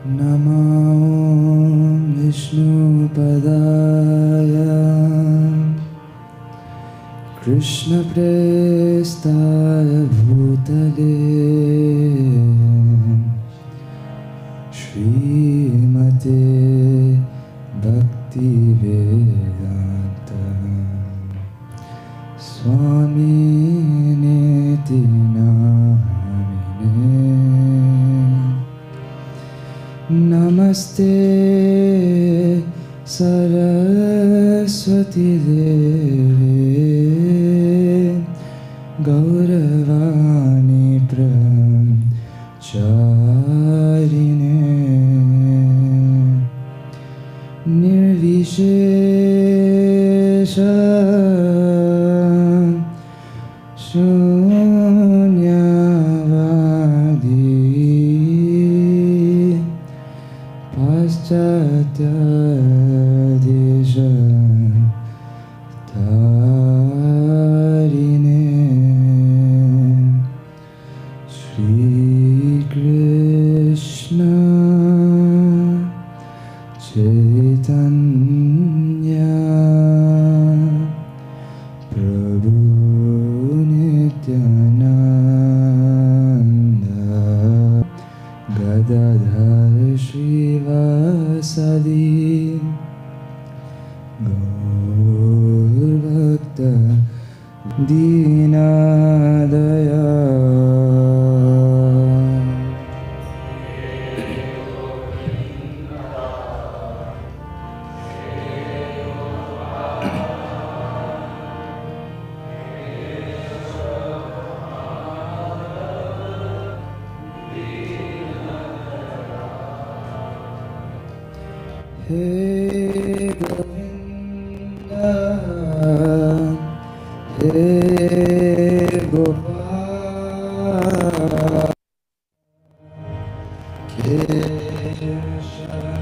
Namo Vishnupadaya Krishna Prestaya Bhutale Shrimate Bhakti Vedanta Swami Niti Namine Namaste Saraswati Devi Gauravani Brahmacharine Nirvishesha Shunyavadi Paschatya Desha Tarine Shri Krishna Chaitanya Prabhu Nityananda Gadadhar Shrivasadi Gaur Bhakta Dinadaya Hey Govinda, Hey Gopal, Keshav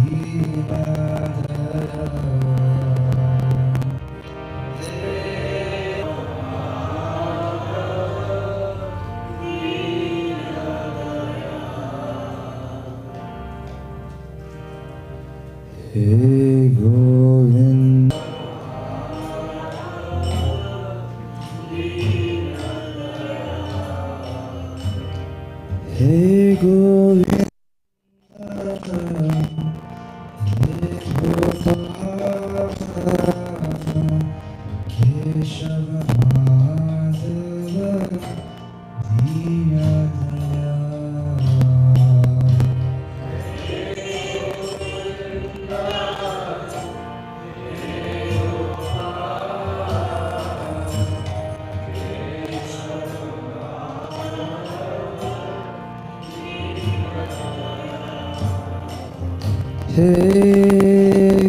Dinadara. Hey Govinda, Hey Govinda, Hey Gopal, Keshav Madhava, Dinadaya. Hey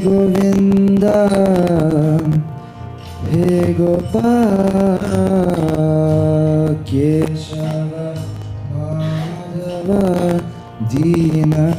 Govinda, Hey Gopal, Keshava Madhava, Dinadaya.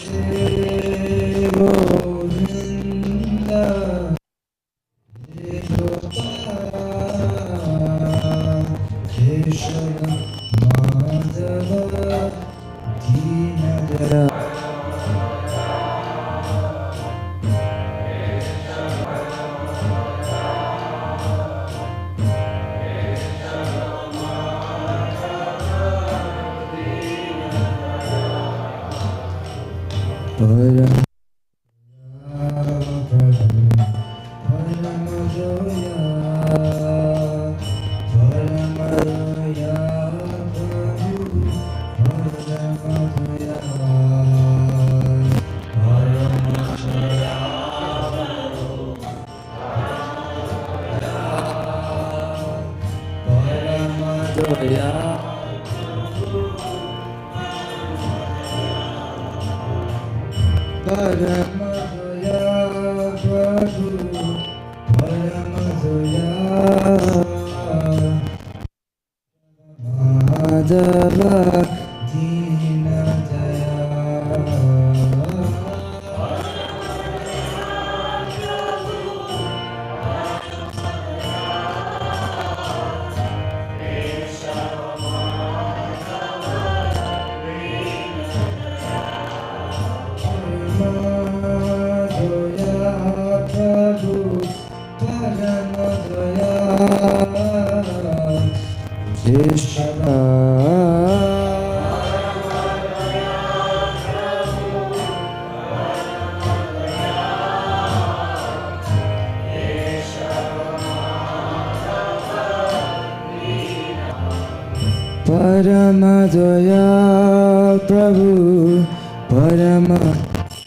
Hey Govinda, Hey Gopal, Keshava Madhava, Dinadara. Param Paramadaya Prabhu Paramadaya Madhava Paramadaya Prabhu Paramadaya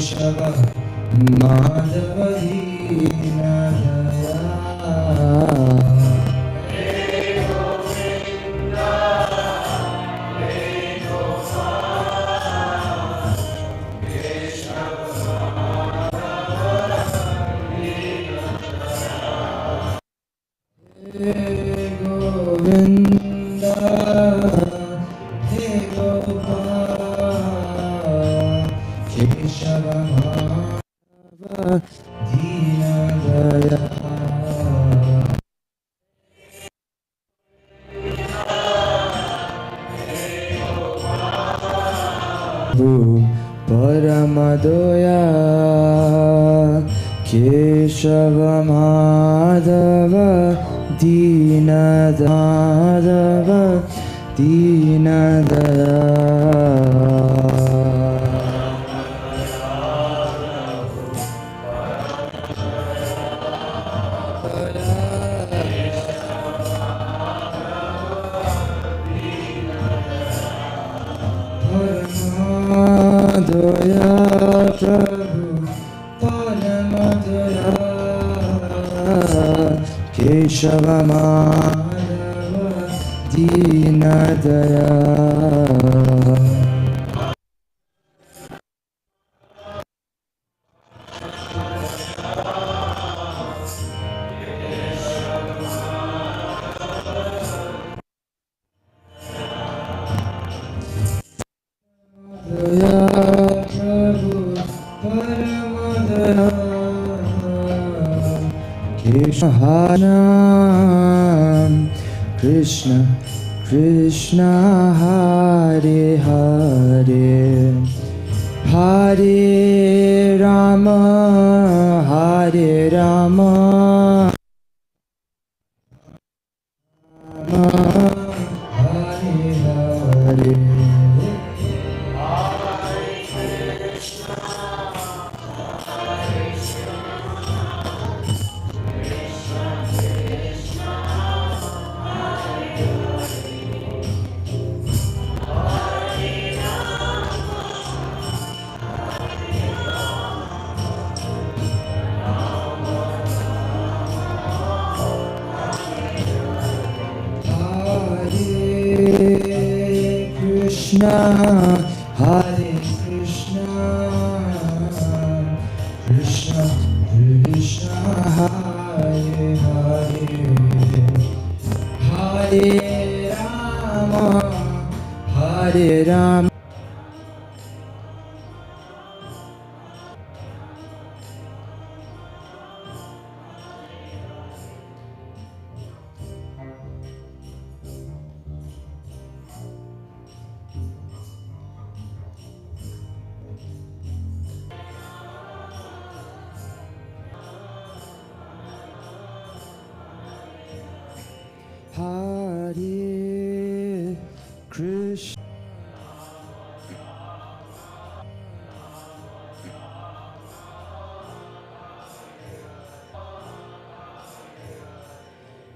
Kesava Paramadaya Keshava Madhava Keshava Madhava Dinadaya. Daya Prabhu Paramadaya Krishna Haranam Krishna Krishna Hare Hare Hare Rama Hare Rama Hare Hare Krishna, Hare Krishna, Krishna Krishna, Hare Hare, Hare Rama, Hare Rama. Hare Krishna,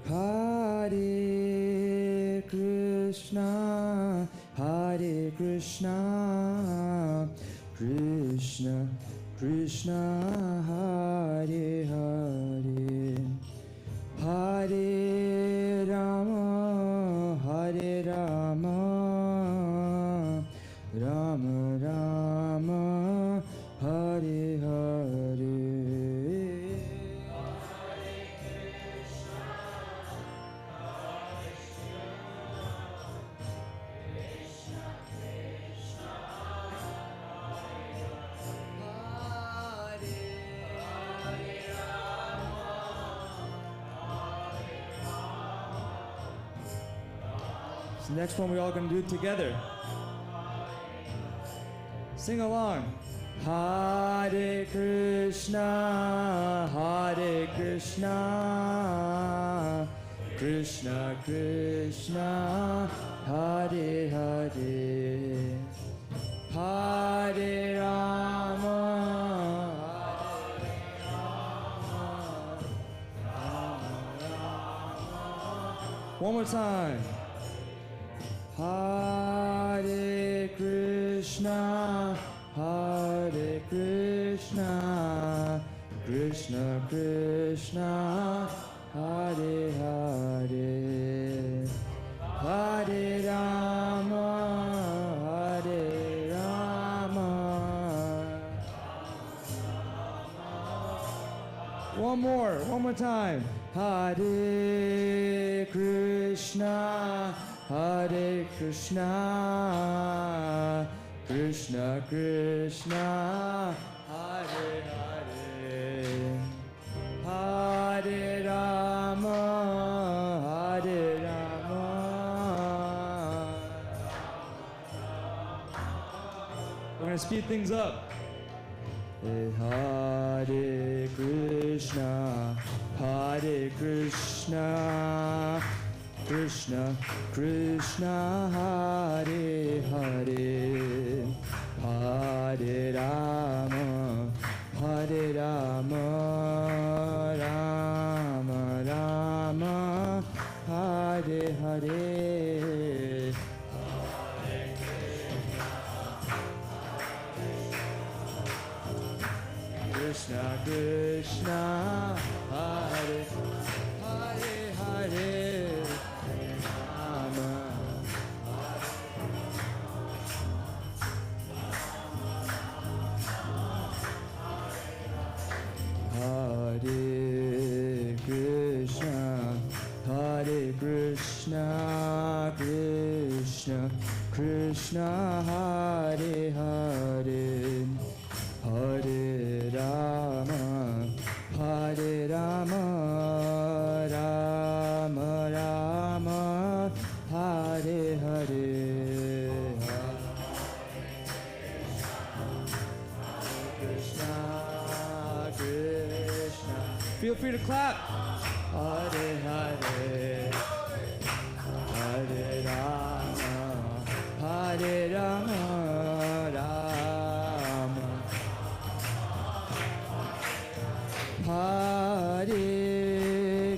Hare Krishna, Hare Krishna, Krishna Krishna, Hare Hare, Hare Rama, Hare Rama, Rama Rama, Hare Hare. So next one we're all going to do it together. Sing along. Hare Krishna, Hare Krishna, Krishna Krishna, Hare Hare, Hare Rama, Hare Rama, Rama Rama. One more time. Hare Krishna, Hare Krishna, Krishna Krishna, Hare Hare, Hare Rama, Hare Rama. One more time. Hare Krishna, Hare Krishna, Krishna Krishna, Hare Hare, Hare Rama, Hare Rama. We're going to speed things up. Hare Krishna, Hare Krishna, Krishna Krishna, Hare Hare, Hare Rama, Hare Rama, Rama Rama, Hare Hare. Krishna Krishna, Hare Hare, Hare Rama. Krishna, Krishna Hare Hare, Hare Rama, Hare Rama, Rama Rama, Hare Hare. Krishna, Krishna. Feel free to clap. Hare Hare, Hare Rama, Hare Rama, Rama. Hare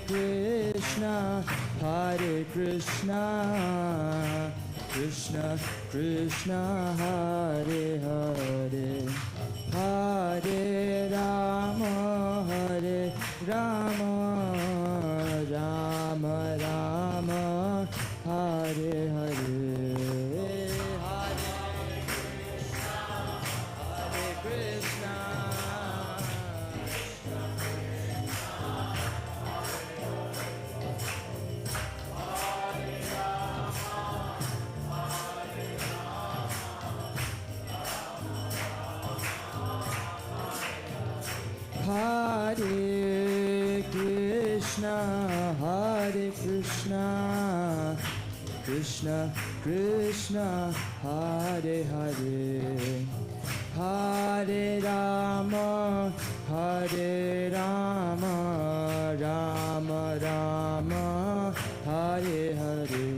Krishna, Hare Krishna, Krishna Krishna, Hare Hare, Hare Rama, Hare Rama, Rama Rama, Hare Hare. Hare Krishna, Hare Krishna, Krishna Krishna, Hare Hare, Hare Rama, Hare Rama, Rama Rama, Hare Hare.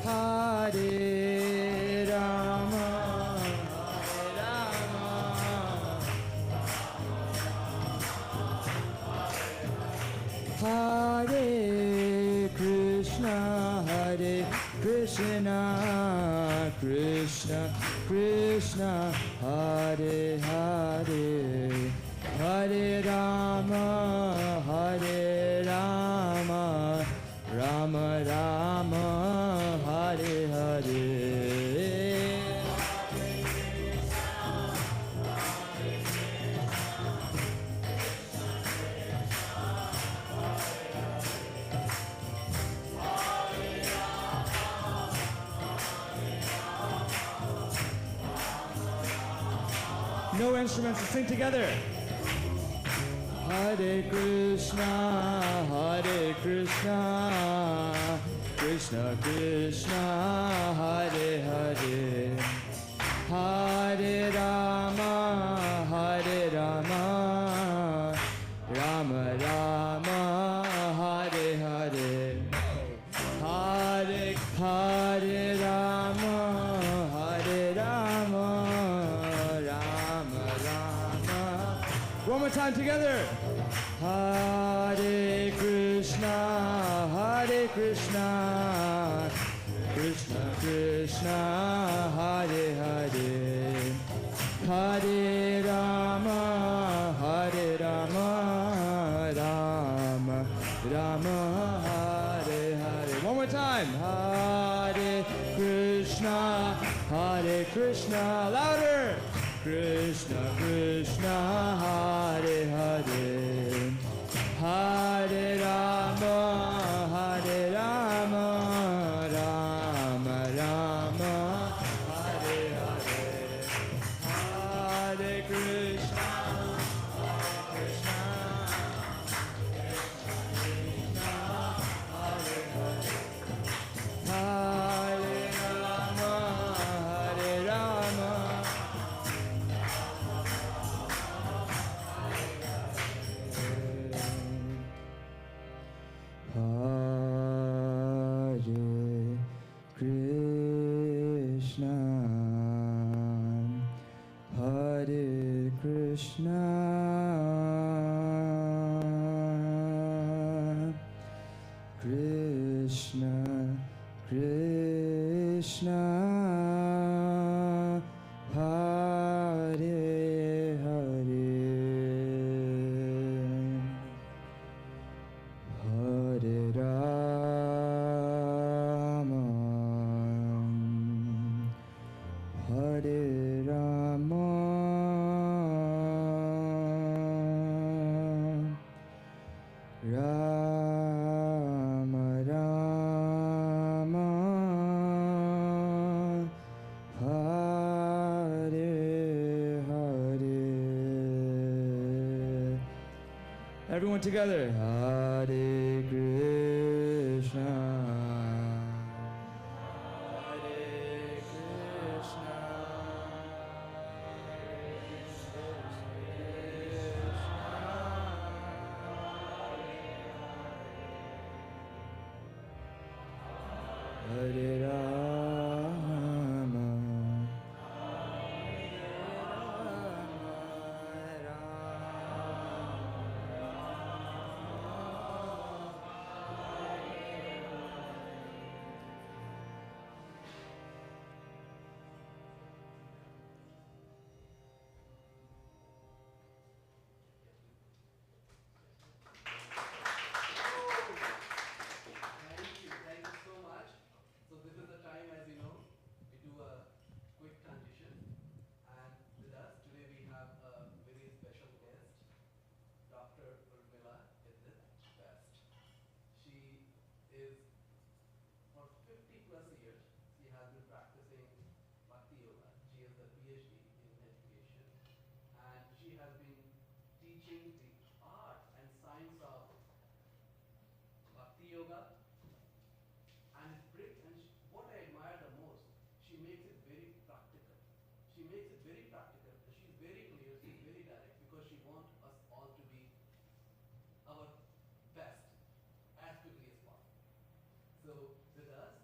Hare Rama, Hare Rama, Hare Krishna, Hare Krishna, Krishna Krishna, Hare Hare, Hare Rama, Hare Rama, Rama Rama, Hare Hare. No instruments, to sing together. Hare Krishna, Hare Krishna, Krishna Krishna, Hare Hare, Hare Rama, Hare Rama, Rama Rama, Hare Hare, Hare Hare Rama, Hare Rama, Rama Rama. One more time together. Hare Krishna, Hare Krishna, Krishna Krishna, Hare Hare, Hare Rama, Hare Rama, Rama Rama, Hare Hare. One more time. Hare Krishna, Hare Krishna. Louder. Krishna Krishna, Hare Hare, Hare Rama, Hare Rama, Rama Rama, Hare Hare, Hare Krishna, Hare Krishna, Hare Hare, Hare Rama, Hare Rama. Krishna, Krishna, Krishna, Hare Hare, Hare Rama, Hare Rama, Everyone together. Hare Krishna. Hare Krishna. Hare Rama. Thank you so much. So this is the time, as you know, we do a quick transition. And with us today we have a very special guest, Dr. Urmila Best. She is, for 50 plus years, she has been practicing Bhakti Yoga. She has a PhD in education. And she has been teaching the art and science of Bhakti Yoga. What I admire the most, she makes it very practical. She makes it very practical. She's very clear, she's very direct, because she wants us all to be our best as quickly as possible. So with us,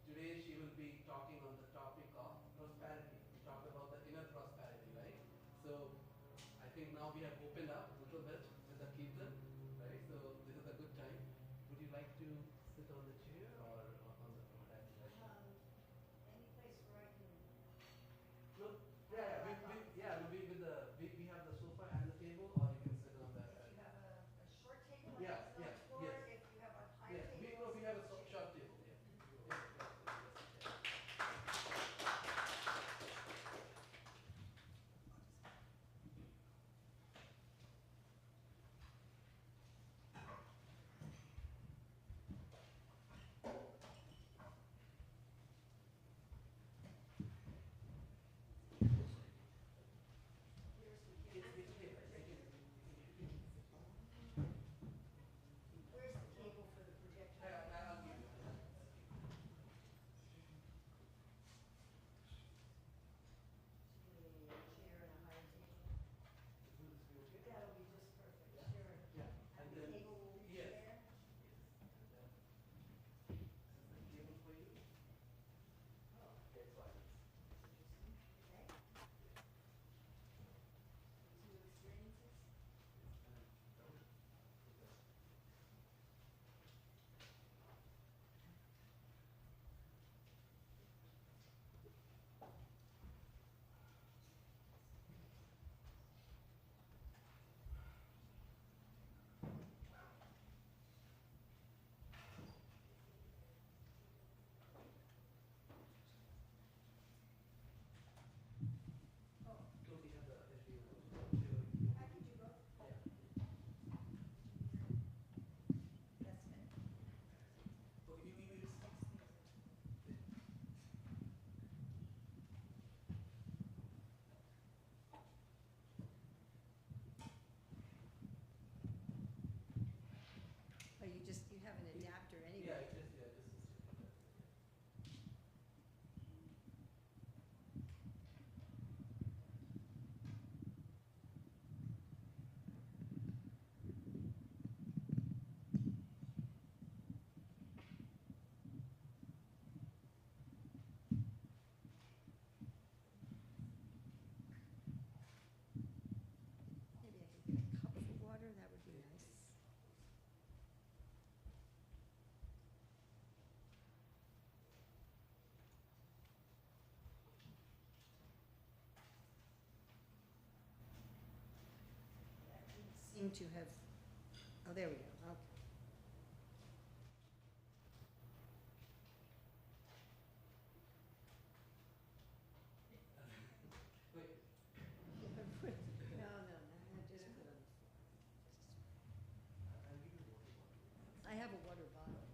today she will be talking on the topic of prosperity. We talked about the inner prosperity, right? So I think now we have opened up a little bit with the Kirtan, right? So this is a good time. Would you like to sit on the chair or on the mat? Any place where I can. No, we'll be with we have the sofa and the table, or you can sit on the. If you have a short table, like Yeah, it's on the floor, yes. if you have a high Yes, table. we have a short table. Yeah. Where's the cable for the projector? I'll give you. A chair and a high table. Will this be okay? That'll be just perfect, sure. Yeah. And the cable will be yes. there? This is the cable for you. Oh, okay, fine. Okay. Two experiences? Oh, totally have the HDMI. I can do both. Yeah. That's it. Okay, you Oh, you have an adapter anyway. Yeah, just Maybe I could get a cup of water, that would be nice. That didn't seem to have, oh, there we go, okay. wait. No, just put on the floor. I'll give you water bottle. I have a water bottle.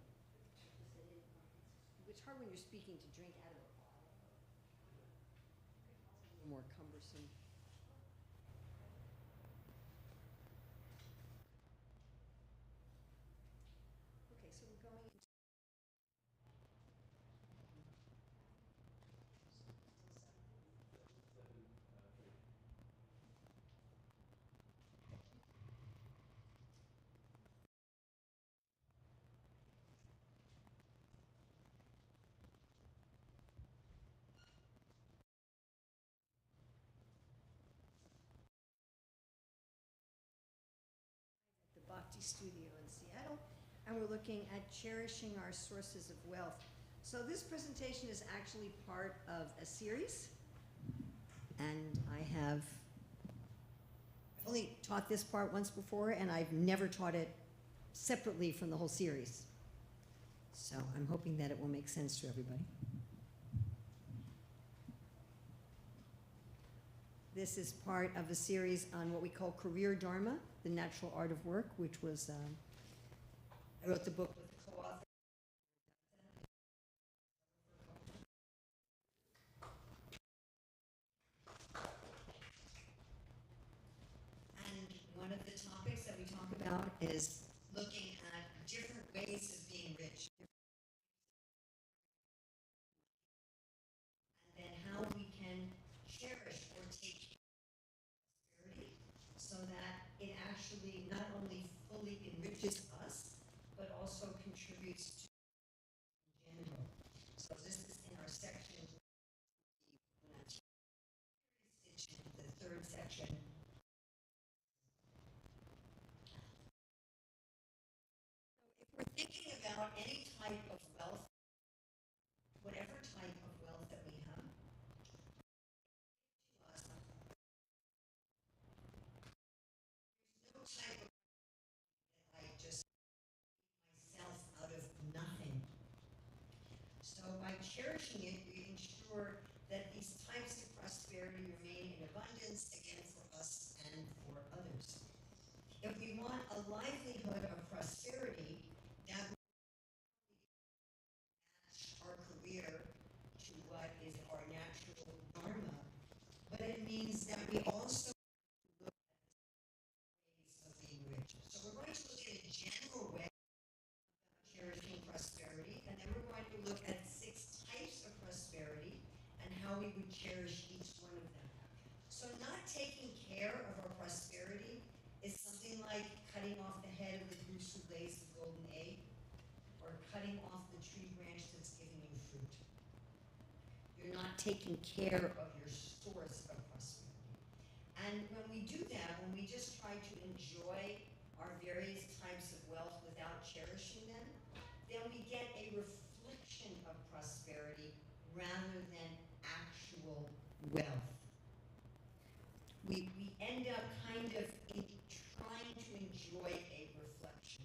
It's hard when you're speaking to drink out of a bottle. More cumbersome. Bhakti studio in Seattle, and we're looking at cherishing our sources of wealth. So this presentation is actually part of a series, and I've only taught this part once before, and I've never taught it separately from the whole series. So I'm hoping that it will make sense to everybody. This is part of a series on what we call career dharma, the natural art of work, which was, I wrote the book with a co-author. And one of the topics that we talk about is looking at different ways of being rich. And then how we can cherish or take prosperity so that it actually not only fully enriches us, but also contributes to in general. So this is in our section, the third section. So if we're thinking about any type of wealth, whatever type of wealth that we have, there's no type of that I just myself out of nothing. So by cherishing it, we ensure that these types of prosperity remain in abundance, again, for us and for others. If we want a livelihood of prosperity, that will match our career to what is our natural dharma, but it means that we also look at ways of being rich. So we're going to look at a general way of cherishing prosperity, and then we're going to look at 6 types of prosperity and how we would cherish each one of them. So not taking care of our prosperity is something like cutting off the head of the goose who lays the golden egg, or cutting off the tree branch that's giving you fruit. You're not taking care of your source of prosperity. And when we do that, when we just try to enjoy our various types of wealth without cherishing them, then we get a reflection of prosperity rather than actual wealth. We end up kind of trying to enjoy a reflection.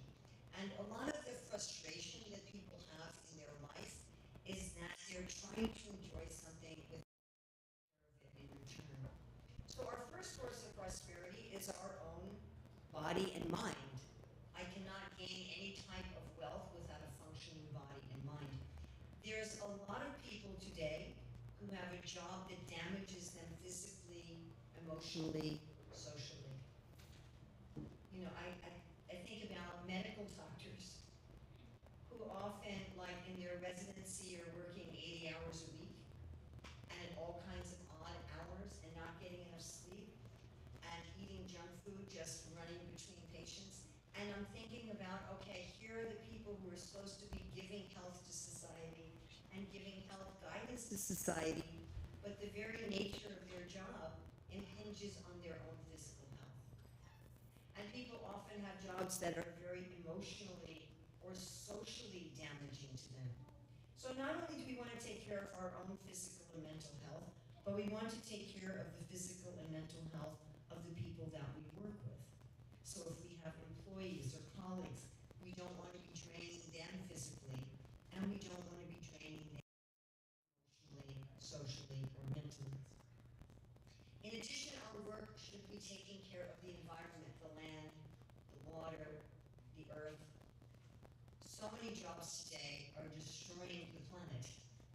And a lot of the frustration that people have in their life is that they're trying to enjoy something with in return. So our first source of prosperity is our own body and mind. I cannot gain any type of wealth without a functioning body and mind. There's a lot of people today who have a job that damages them physically, emotionally, socially. You know, I think about medical doctors who often, like in their residency, are working 80 hours a week and at all kinds of odd hours and not getting enough sleep and eating junk food, just running between patients. And I'm thinking about, okay, here are the people who are supposed to be giving health to society and giving health guidance to society, but the very nature of their job impinges on their own physical health. And people often have jobs that are very emotionally or socially damaging to them. So not only do we want to take care of our own physical and mental health, but we want to take care of the physical and mental health of the people that we work with. So if we have employees or colleagues, we don't want to be draining them physically, and we don't want to be draining them emotionally, socially, or mentally. In addition, our work should be taking care of the environment, the land, the water, the earth. So many jobs today are destroying the planet,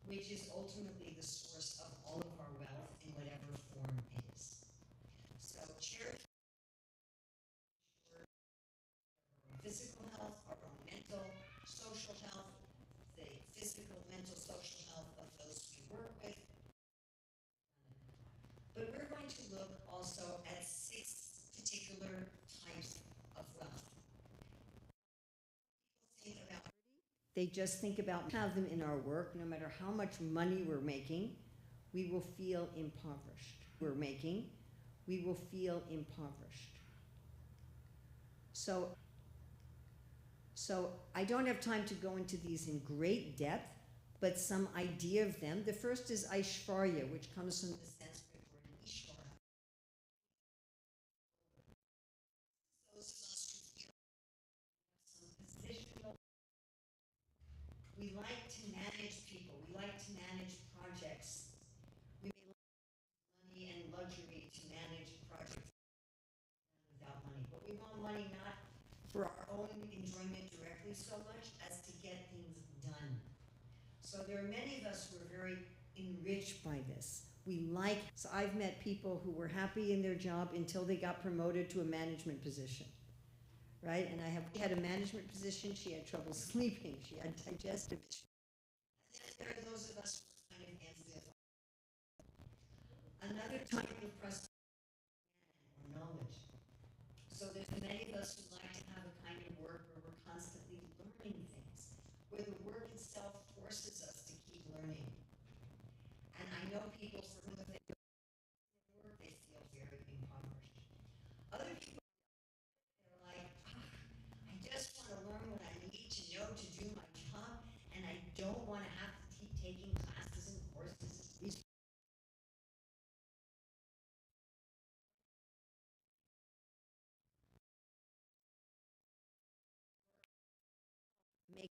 which is ultimately the source of all of our wealth in whatever form it is. So charity, our physical health, our own mental, social health, the physical, mental, social health of those we work with. But we're going to look also at 6 particular types of wealth. They just think about have them in our work. No matter how much money we're making, we will feel impoverished. We will feel impoverished. So So I don't have time to go into these in great depth, but some idea of them. The first is Aishvarya, which comes from the Sanskrit word Ishvara. Those of us who feel some positional. We like to manage people. We like to manage projects. We may like money and luxury to manage projects without money, but we want money not for our own enjoyment directly so much as to get things done. So there are many of us who are very enriched by this. So I've met people who were happy in their job until they got promoted to a management position, right? And had a management position, she had trouble sleeping, she had digestive issues. And then there are those of us who are kind of ambivalent. Another type of prosperity or knowledge. So there's many of us who like to have a kind of work where we're constantly learning things, where the work itself forces us to keep learning. And I know people for whom if they do work, they feel very impoverished. Other people, they're like, I just want to learn what I need to know to do my job, and I don't want to have to keep taking classes and courses. Make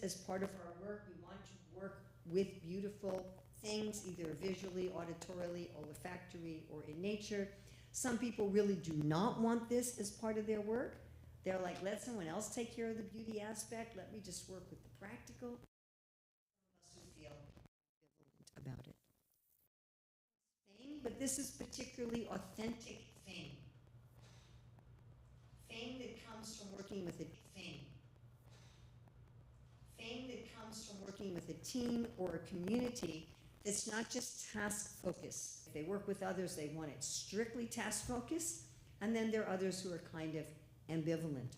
as part of our work, we want to work with beautiful things, either visually, auditorily, olfactory, or in nature. Some people really do not want this as part of their work. They're like, let someone else take care of the beauty aspect. Let me just work with the practical. Some of us who feel ambivalent about it. Fame, but this is particularly authentic fame. Fame that comes from working with a fame. Fame that comes from working with a team or a community that's not just task focused. If they work with others, they want it strictly task focused, and then there are others who are kind of ambivalent.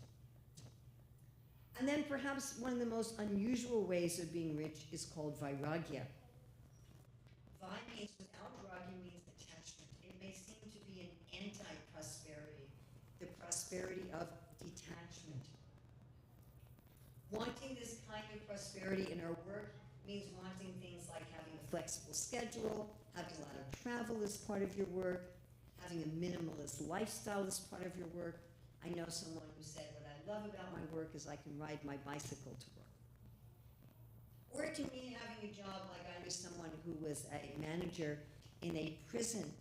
And then perhaps one of the most unusual ways of being rich is called vairagya. Vai means without, ragya means attachment. It may seem to be an anti-prosperity, the prosperity of detachment. Wanting this kind of prosperity in our work means wanting things like having a flexible schedule, having a lot of travel as part of your work, having a minimalist lifestyle as part of your work. I know someone who said, what I love about my work is I can ride my bicycle to work. Or it can mean having a job like I knew someone who was a manager in a prison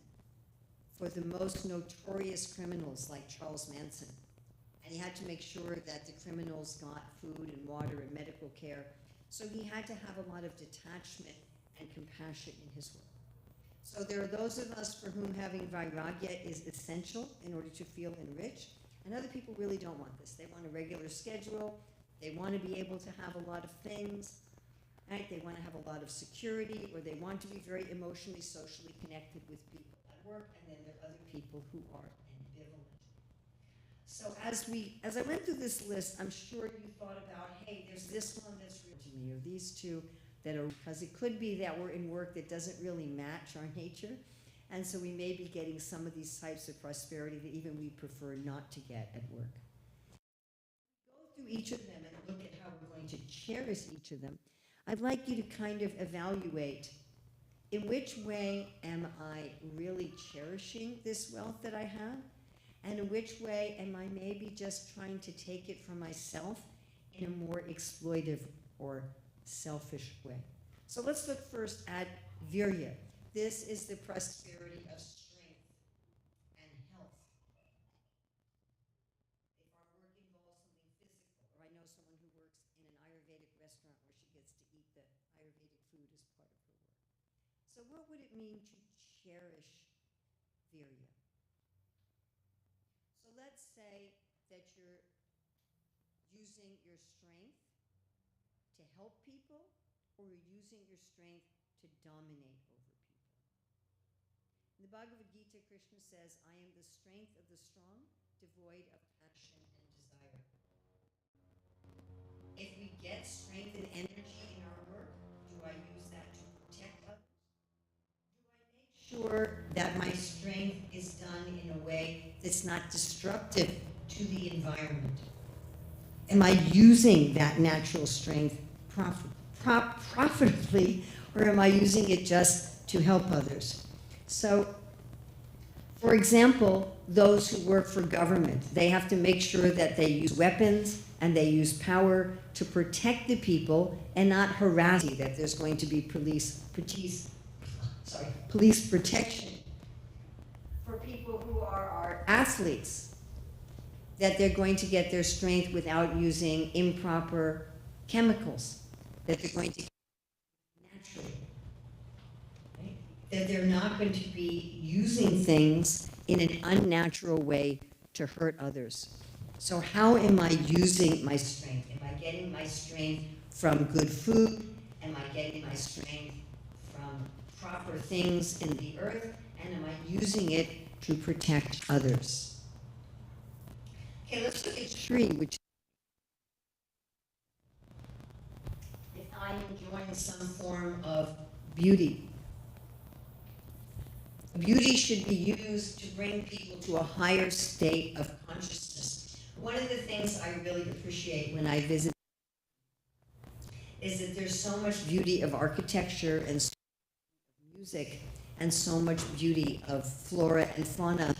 for the most notorious criminals like Charles Manson. And he had to make sure that the criminals got food and water and medical care. So he had to have a lot of detachment and compassion in his work. So there are those of us for whom having vairagya is essential in order to feel enriched, and other people really don't want this. They want a regular schedule. They want to be able to have a lot of things. Right? They want to have a lot of security, or they want to be very emotionally, socially connected with people at work, and then there are other people who are ambivalent. So as I went through this list, I'm sure you thought about, hey, there's this one that's real to me, or these two that are, because it could be that we're in work that doesn't really match our nature, and so we may be getting some of these types of prosperity that even we prefer not to get at work. Go through each of them and look at how we're going to cherish each of them. I'd like you to kind of evaluate in which way am I really cherishing this wealth that I have? And in which way am I maybe just trying to take it for myself in a more exploitive or selfish way? So let's look first at virya. This is the prosperity of strength and health. If our work involves something physical, or I know someone who works in an Ayurvedic restaurant where she gets to eat the Ayurvedic food as part of her work. So what would it mean to cherish virya? So let's say that you're using your strength to help people, or you're using your strength to dominate over people. In the Bhagavad Gita, Krishna says, I am the strength of the strong, devoid of passion and desire. If we get strength and energy in our work, sure that my strength is done in a way that's not destructive to the environment? Am I using that natural strength profitably, or am I using it just to help others? So, for example, those who work for government, they have to make sure that they use weapons and they use power to protect the people and not harass them, that there's going to be police protection. For people who are our athletes, that they're going to get their strength without using improper chemicals, that they're going to get naturally, right? That they're not going to be using things in an unnatural way to hurt others. So how am I using my strength? Am I getting my strength from good food? Am I getting my strength from proper things in the earth? And am I using it to protect others? Okay, let's look at tree, which if I'm enjoying some form of beauty. Beauty should be used to bring people to a higher state of consciousness. One of the things I really appreciate when I visit is that there's so much beauty of architecture and music and so much beauty of flora and fauna,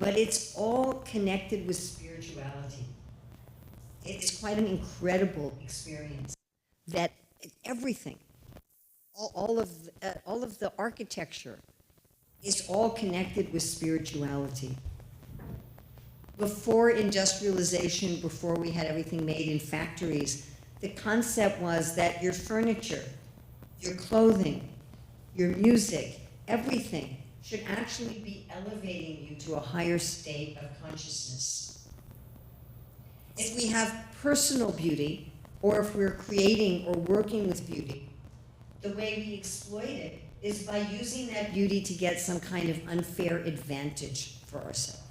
but it's all connected with spirituality. It's quite an incredible experience that everything, all of the architecture is all connected with spirituality. Before industrialization, before we had everything made in factories, the concept was that your furniture, your clothing, your music, everything should actually be elevating you to a higher state of consciousness. If we have personal beauty, or if we're creating or working with beauty, the way we exploit it is by using that beauty to get some kind of unfair advantage for ourselves.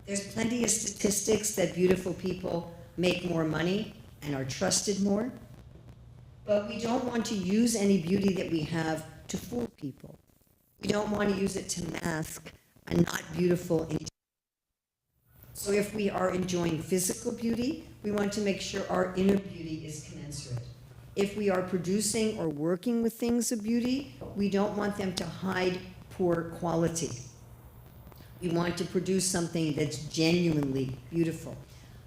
There's plenty of statistics that beautiful people make more money and are trusted more, but we don't want to use any beauty that we have to fool people. We don't want to use it to mask a not beautiful intention. So if we are enjoying physical beauty, we want to make sure our inner beauty is commensurate. If we are producing or working with things of beauty, we don't want them to hide poor quality. We want to produce something that's genuinely beautiful.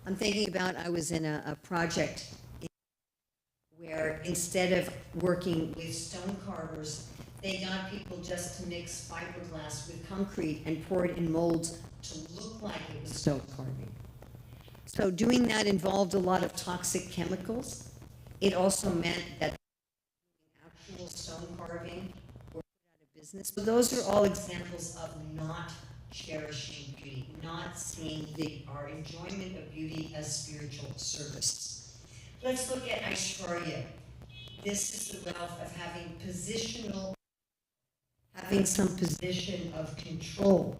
I'm thinking about, I was in a project where instead of working with stone carvers, they got people just to mix fiberglass with concrete and pour it in molds to look like it was stone carving. So doing that involved a lot of toxic chemicals. It also meant that actual stone carving were put out of business. So those are all examples of not cherishing beauty, not seeing our enjoyment of beauty as spiritual service. Let's look at Aishwarya. This is the wealth of having some position of control.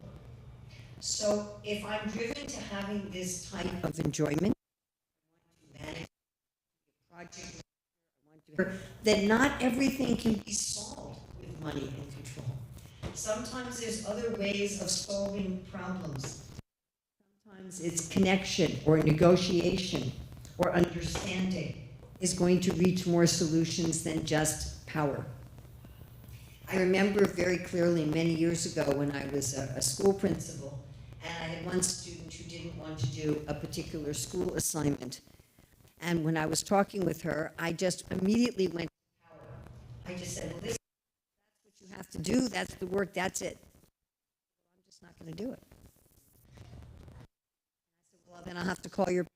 So if I'm driven to having this type of enjoyment, I want to manage a project, that not everything can be solved with money and control. Sometimes there's other ways of solving problems. Sometimes it's connection or negotiation or understanding is going to reach more solutions than just power. I remember very clearly many years ago when I was a school principal, and I had one student who didn't want to do a particular school assignment. And when I was talking with her, I just immediately went to power. I just said, well, this, that's what you have to do, that's the work, that's it. I'm just not going to do it. And I said, well, then I'll have to call your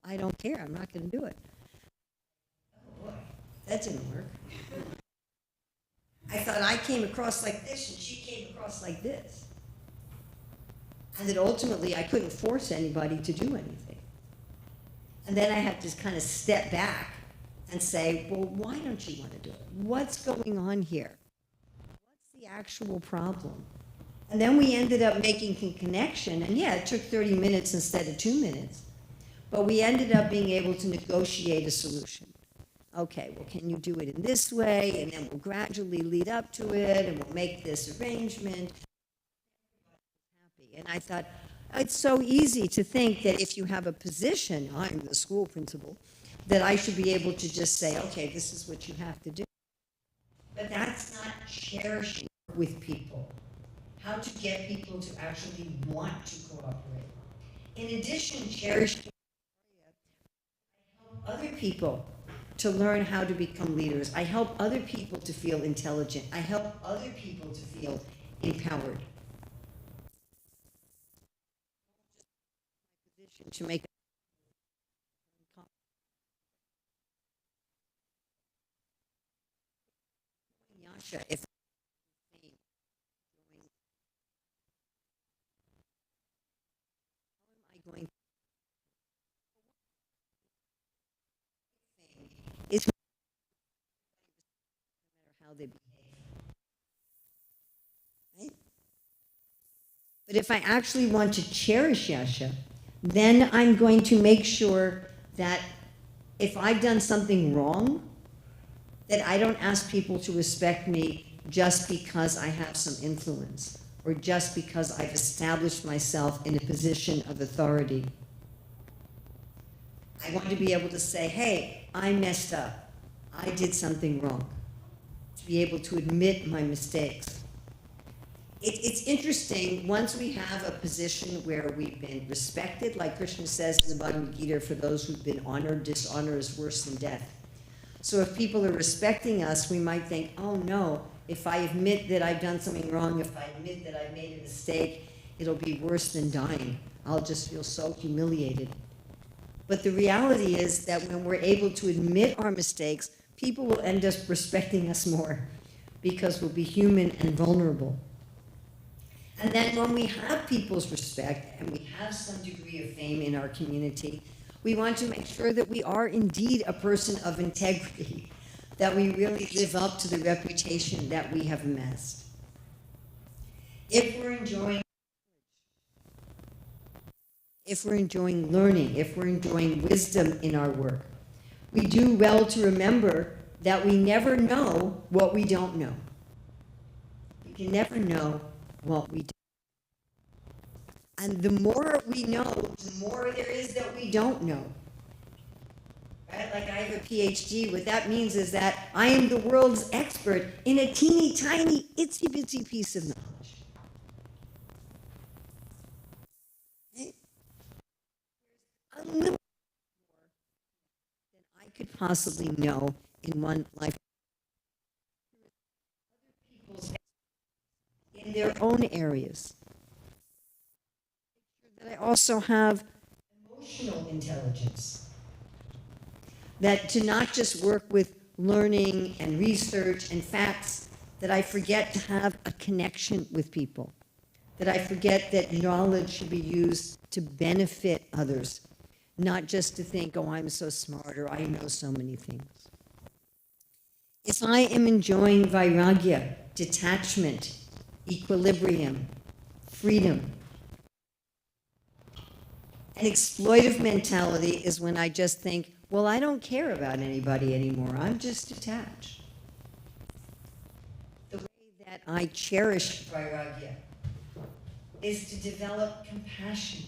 I don't care, I'm not going to do it. Oh boy, that didn't work. I thought I came across like this and she came across like this. And that ultimately I couldn't force anybody to do anything. And then I had to kind of step back and say, well, why don't you want to do it? What's going on here? What's the actual problem? And then we ended up making a connection, and yeah, it took 30 minutes instead of 2 minutes. But we ended up being able to negotiate a solution. okay, well, can you do it in this way? And then we'll gradually lead up to it, and we'll make this arrangement. And I thought, it's so easy to think that if you have a position, I'm the school principal, that I should be able to just say, okay, this is what you have to do. But that's not cherishing with people. How to get people to actually want to cooperate. In addition, cherishing other people to learn how to become leaders. I help other people to feel intelligent. I help other people to feel empowered. To make Yasha, if how am I going is how they behave. Right? But if I actually want to cherish Yasha, then I'm going to make sure that if I've done something wrong, that I don't ask people to respect me just because I have some influence or just because I've established myself in a position of authority. I want to be able to say, hey, I messed up. I did something wrong. To be able to admit my mistakes. It's interesting, once we have a position where we've been respected, like Krishna says in the Bhagavad Gita, for those who've been honored, dishonor is worse than death. So if people are respecting us, we might think, oh no, if I admit that I've done something wrong, if I admit that I made a mistake, it'll be worse than dying. I'll just feel so humiliated. But the reality is that when we're able to admit our mistakes, people will end up respecting us more because we'll be human and vulnerable. And then when we have people's respect and we have some degree of fame in our community, we want to make sure that we are indeed a person of integrity, that we really live up to the reputation that we have amassed. If we're enjoying learning, if we're enjoying wisdom in our work, we do well to remember that we never know what we don't know. We can never know what we don't. And the more we know, the more there is that we don't know. Right? Like I have a PhD, what that means is that I am the world's expert in a teeny tiny, itsy bitsy piece of knowledge. Right? A little more than I could possibly know in one life. Other people's in their own areas. That I also have emotional intelligence. That to not just work with learning and research and facts, that I forget to have a connection with people. That I forget that knowledge should be used to benefit others, not just to think, oh, I'm so smart or I know so many things. If I am enjoying vairagya, detachment, equilibrium, freedom, an exploitive mentality is when I just think, well, I don't care about anybody anymore. I'm just detached. The way that I cherish vairagya is to develop compassion,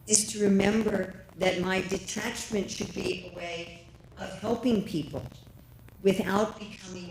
is to remember that my detachment should be a way of helping people without becoming